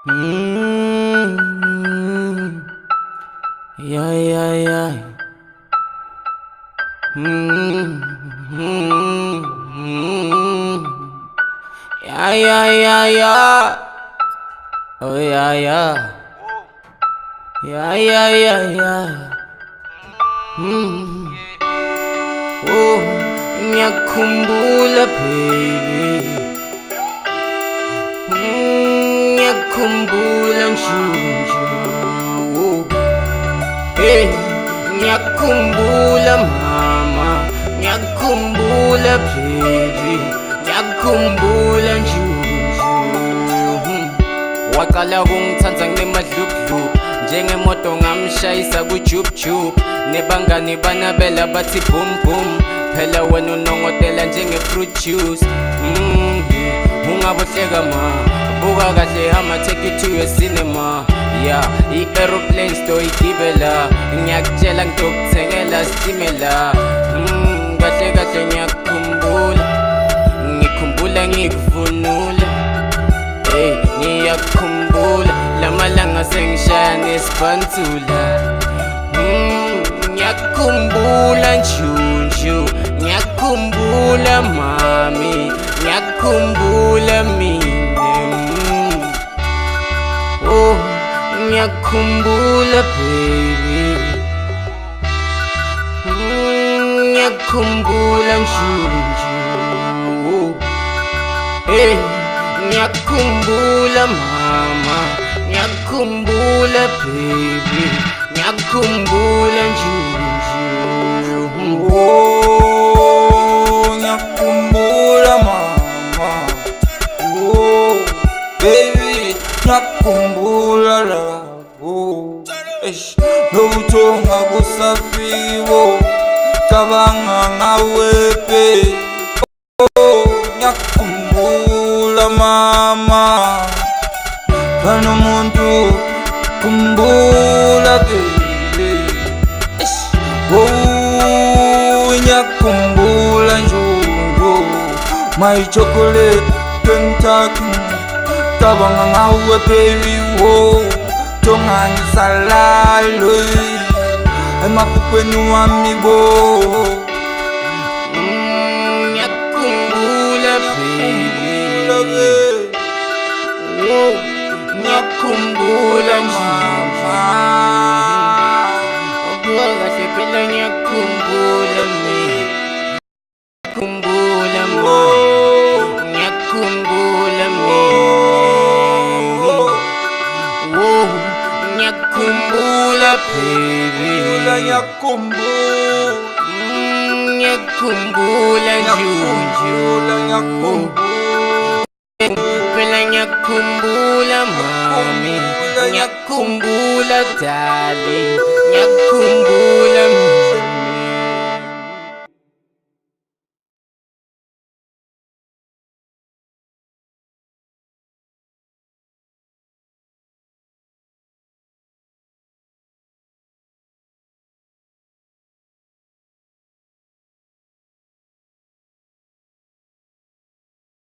Mm, yeah, yeah, yeah. Mm, mm, mm. Yeah, yeah, yeah, yeah. Oh, yeah, yeah. Yeah, yeah, yeah, yeah. Mm. Oh, ngiyakumbula baby. Ngiyakumbula nju. Hey, ngiyakumbula mama, ngiyakumbula baby, ngiyakumbula nju. Waqala kungithanza nginemadlubdlub, njengemoto ngamshayisa kujubjub, nebangani banabela bathi boom boom, phela wena unongotela njenge-fruit juice. Ungabohleka ma, buka kahle hama take you to a cinema. Yeah, i-aeroplane stoyigibela, ngiyakutshela ngizokuthengela stimela. Kahle kahle ngiyakukhumbula, ngikhumbula ngikuvunula. Hey, ngiyakukhumbula lamalanga sengishaya nesibantula. Ngiyakukhumbula njunju, ngiyakukhumbula mami, ngiyakukhumbula mina. Oh, ngiyakukhumbula baby, ngiyakukhumbula njunju. Hey, ngiyakukhumbula mama, ngiyakukhumbula baby, ngiyakukhumbula njunju. Oh, ngiyakukhumbula mama. Oh, baby, ngiyakukhumbula lapho. Nobuthonga busafiwo, cabanga ngawe baby. Oh, ngiyakukhumbula mama. Banomuntu kumbula baby. Oh, ngiyakukhumbula njojo, my chocolate Kentucky. Cabanga ngawe baby, oh, tongangisalalo emapupweni wami bo. Ngiyakukhumbula baby, oh, ngiyakukhumbula mama. Buka kahle phela ngiyakukhumbula mina, ngiyakukhumbula mama, ngiyakukhumbula mina. Oh, ngiyakukhumbula baby, ngiyakukhumbula njunju. Phela ngiyakukhumbula mami, ngiyakukhumbula darling, ngiyakukhumbula mina.